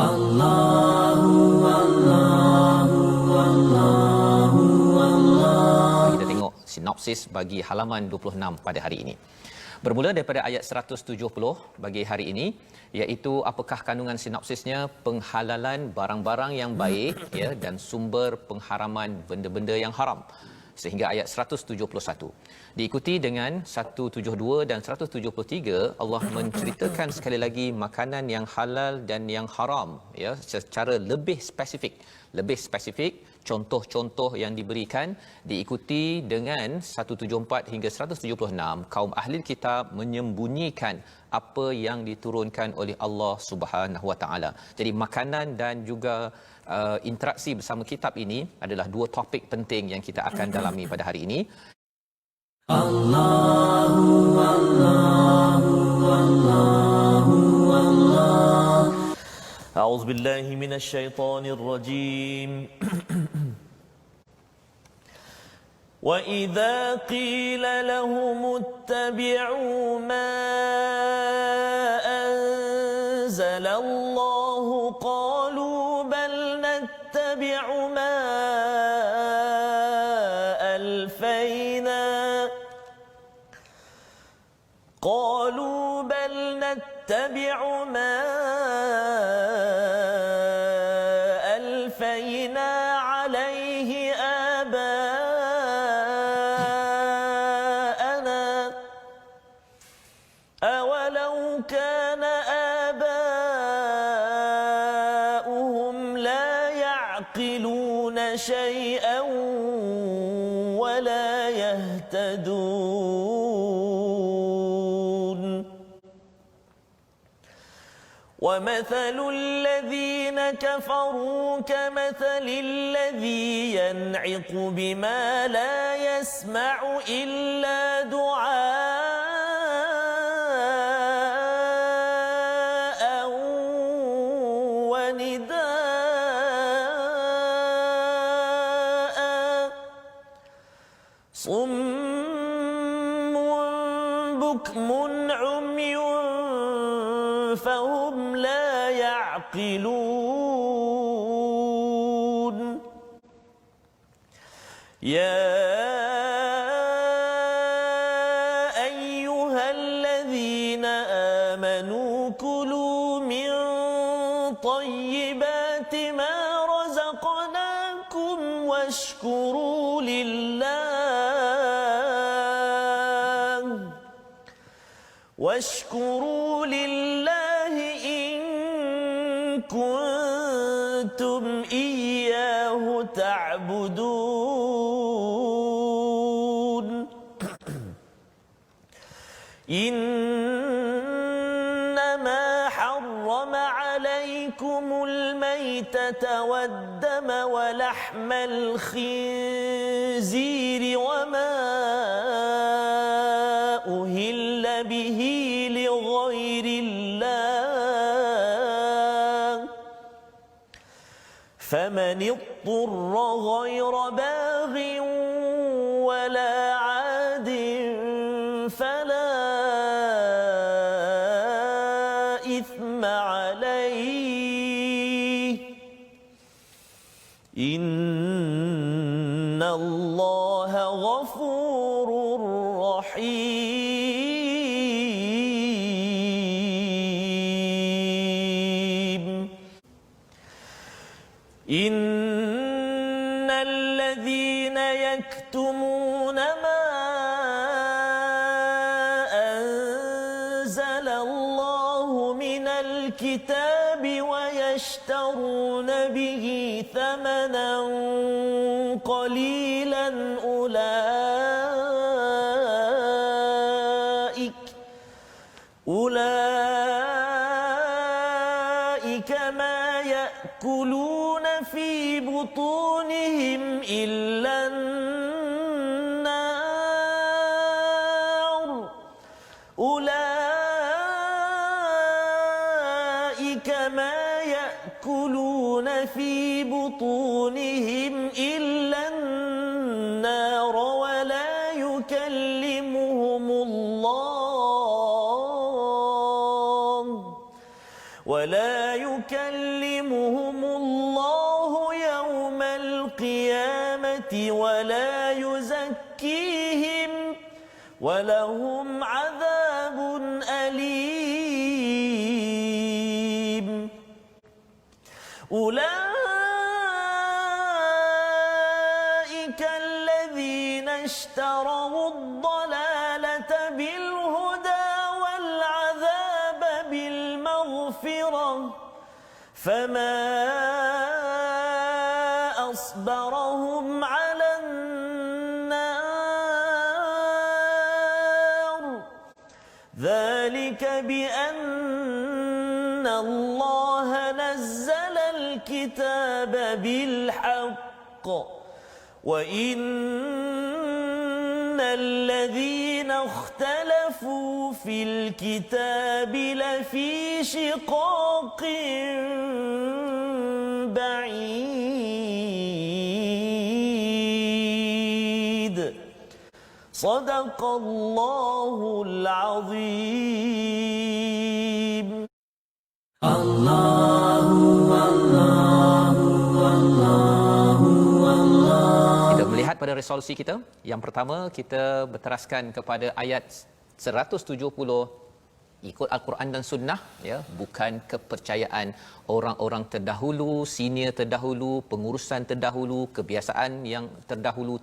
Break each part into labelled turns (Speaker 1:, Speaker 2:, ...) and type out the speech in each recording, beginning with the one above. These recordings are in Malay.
Speaker 1: Allahu Allahu Allahu Allah. Kita tengok sinopsis bagi halaman 26 pada hari ini. Bermula daripada ayat 170 bagi hari ini, iaitu apakah kandungan sinopsisnya? Penghalalan barang-barang yang baik ya, dan sumber pengharaman benda-benda yang haram, sehingga ayat 171. Diikuti dengan 172 dan 173, Allah menceritakan sekali lagi makanan yang halal dan yang haram ya, secara lebih spesifik contoh-contoh yang diberikan. Diikuti dengan 174 hingga 176, kaum ahli kitab menyembunyikan apa yang diturunkan oleh Allah Subhanahu Wa Taala. Jadi makanan dan juga interaksi bersama kitab ini adalah dua topik penting yang kita akan dalami pada hari ini. Allahu Allahu Allahu Allah.
Speaker 2: A'udzu billahi minasyaitonir rajim. Wa idza qila lahum ittabi'u ma anzala Allah qalu bal nattabi'u ma alfayna عليه آباءنا أولو كان آباؤهم لا يعقلون شيئا ولا يهتدون ومثل الذين كفروا كمثل الذي ينعق بما لا يسمع إلا دعاء ونداء صم بكم عمي فهم لا يعقلون يا أيها الذين آمنوا كلوا من طيبات ما رزقناكم واشكروا لله إن كنتم إياه تعبدون إنما حرم عليكم الميتة والدم ولحم الخنزير وما أهل به لغير الله فمن اضطر غير باغ ولا عاد فلا إثم عليه إن الله غفور رحيم إن الذين يكتمون ما أنزل الله من الكتاب ويشترون به ثمنا قليلا أولئك ما يأكلون في بطونهم إلا النار أولئك ما يأكلون في بطونهم إلا النار ولا يكلمهم الله ولا يكلمهم الله يوم القيامة ولا يزكيهم ولهم عذاب أليم أولئك الذين اشتروا الضلالة بالهدى والعذاب بالمغفرة فما أصبرهم على النار ذلك بأن الله نزل الكتاب بالحق وإن الذين اختلفوا في الكتاب لفي شقاق بعيد صدق الله العظيم
Speaker 1: Kita melihat pada resolusi kita. Yang pertama, kita berteraskan kepada ayat 170, ikut Al-Quran dan Sunnah, ya, bukan kepercayaan orang-orang terdahulu, senior terdahulu, pengurusan terdahulu, kebiasaan yang terdahulu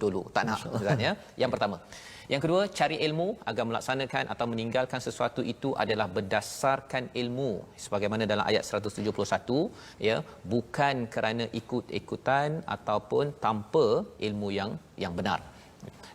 Speaker 1: dulu. Tak nak, Ustaz, ya. Yang pertama. Yang kedua, cari ilmu agar melaksanakan atau meninggalkan sesuatu itu adalah berdasarkan ilmu sebagaimana dalam ayat 171, ya, bukan kerana ikut-ikutan ataupun tanpa ilmu yang benar.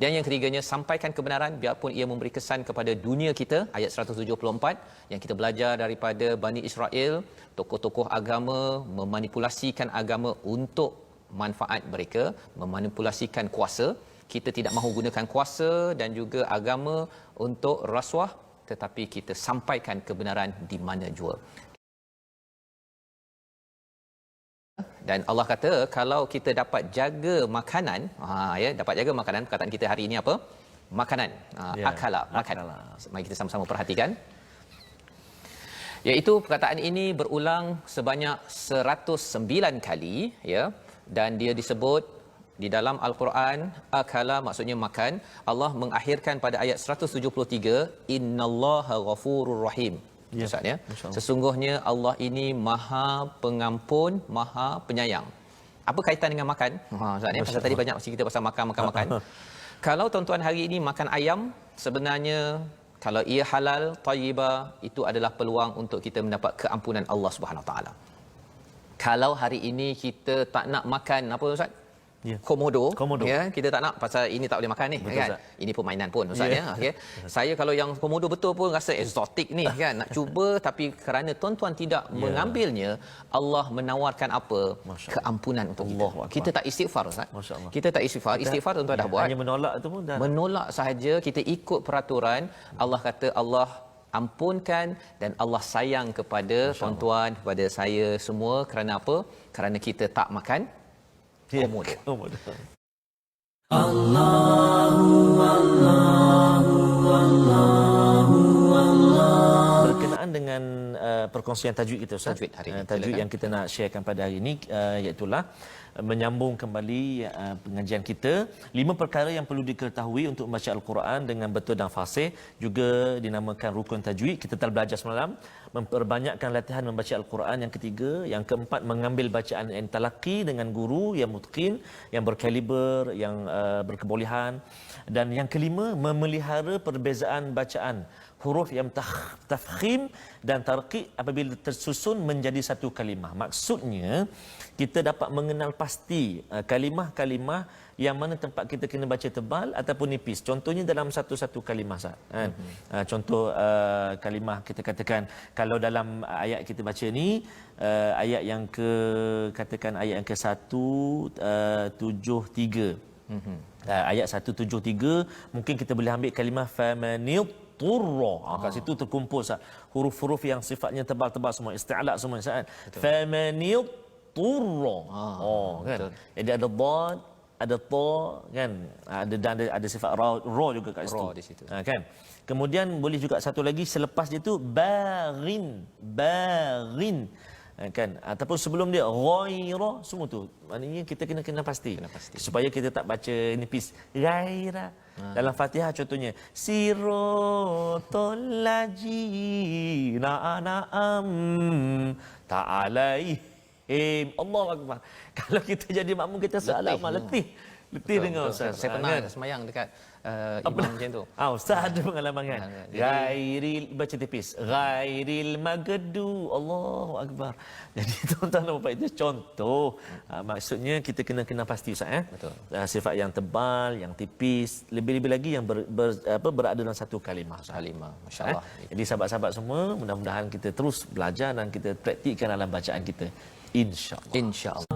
Speaker 1: Dan yang ketiganya, sampaikan kebenaran biarpun ia memberi kesan kepada dunia kita, ayat 174 yang kita belajar daripada Bani Israel, tokoh-tokoh agama memanipulasikan agama untuk manfaat mereka, memanipulasikan kuasa. Kita tidak mahu gunakan kuasa dan juga agama untuk rasuah, tetapi kita sampaikan kebenaran di mana jua. Dan Allah kata kalau kita dapat jaga makanan, ya, dapat jaga makanan, perkataan kita hari ini apa? Makanan. Akala, makan. Mari kita sama-sama perhatikan. Iaitu perkataan ini berulang sebanyak 109 kali, ya, dan dia disebut di dalam Al-Quran, akala maksudnya makan. Allah mengakhirkan pada ayat 173, innallaha ghafurur rahim. Ya, Ustaz, ya. Sesungguhnya Allah ini Maha Pengampun, Maha Penyayang. Apa kaitan dengan makan? Ustaz, ya, pasal tadi banyak cerita pasal makan. Kalau tuan-tuan hari ini makan ayam, sebenarnya kalau ia halal, tayyibah, itu adalah peluang untuk kita mendapat keampunan Allah Subhanahu Wa Taala. Kalau hari ini kita tak nak makan apa, Ustaz? Ya. Komodo. Ya, kita tak nak pasal ini tak boleh makan ni. Betul, kan? Ustaz. Ini permainan pun, Ustaz, ya. Okey. Saya kalau yang komodo betul pun rasa eksotik ni kan, nak cuba, tapi kerana tuan-tuan tidak mengambilnya, Allah menawarkan apa? Keampunan untuk kita. Kita tak istighfar, Ustaz. Kita tak istighfar. Istighfar tuan-tuan dah buat.
Speaker 3: Hanya menolak tu pun dah.
Speaker 1: Menolak sahaja, kita ikut peraturan. Allah kata Allah ampunkan dan Allah sayang kepada tuan-tuan, kepada saya semua. Kerana apa? Kerana kita tak makan komodo.
Speaker 3: Berkenaan dengan perkongsian tajwid kita, Ustaz. Tajwid yang kita nak sharekan pada hari ini, iaitulah menyambung kembali pengajian kita, 5 perkara yang perlu diketahui untuk membaca Al-Quran dengan betul dan fasih, juga dinamakan rukun tajwid. Kita telah belajar semalam, memperbanyakkan latihan membaca Al-Quran. Yang ketiga, yang keempat, mengambil bacaan yang talaqi dengan guru yang mutqin, yang berkaliber, yang berkebolehan. Dan yang kelima, memelihara perbezaan bacaan huruf yang tafkhim dan tarqiq apabila tersusun menjadi satu kalimah. Maksudnya kita dapat mengenal pasti kalimah-kalimah yang mana tempat kita kena baca tebal ataupun nipis. Contohnya dalam satu-satu kalimah, Ustaz, kan? Contoh kalimah kita katakan kalau dalam ayat kita baca ni, ayat yang ke, katakan ayat yang ke 173. Ayat 173 mungkin kita boleh ambil kalimah famanid turra. Kat situ terkumpul, Ustaz, huruf-huruf yang sifatnya tebal-tebal semua, isti'la semua, Ustaz. Famanid turra. Kan. Jadi ada dad, ada ta, kan, ada sifat ra juga kat situ. Kan. Kemudian boleh juga satu lagi selepas dia tu baghin, baghin. Kan, ataupun sebelum dia ghaira, semua tu maknanya kita kena pasti. Supaya kita tak baca nipis ghaira. Dalam Fatihah contohnya siratal ladzina an'am ta'alaihim. Allahu akbar. Kalau kita jadi makmum kita salah letih dengar ustaz.
Speaker 1: Saya pernah semayang dekat imam macam tu.
Speaker 3: Ustaz ada pengalaman kan? Ghairil, baca tipis. Ghairil magdu. Allahu akbar. Jadi tuan-tuan dan puan itu contoh. Maksudnya kita kena pasti ustaz
Speaker 1: Betul.
Speaker 3: Sifat yang tebal, yang tipis, lebih-lebih lagi yang berada dalam satu kalimah.
Speaker 1: Kalimah, masya-Allah.
Speaker 3: Jadi sahabat-sahabat semua, mudah-mudahan kita terus belajar dan kita praktikkan dalam bacaan kita. Insya-Allah.
Speaker 1: Insya-Allah.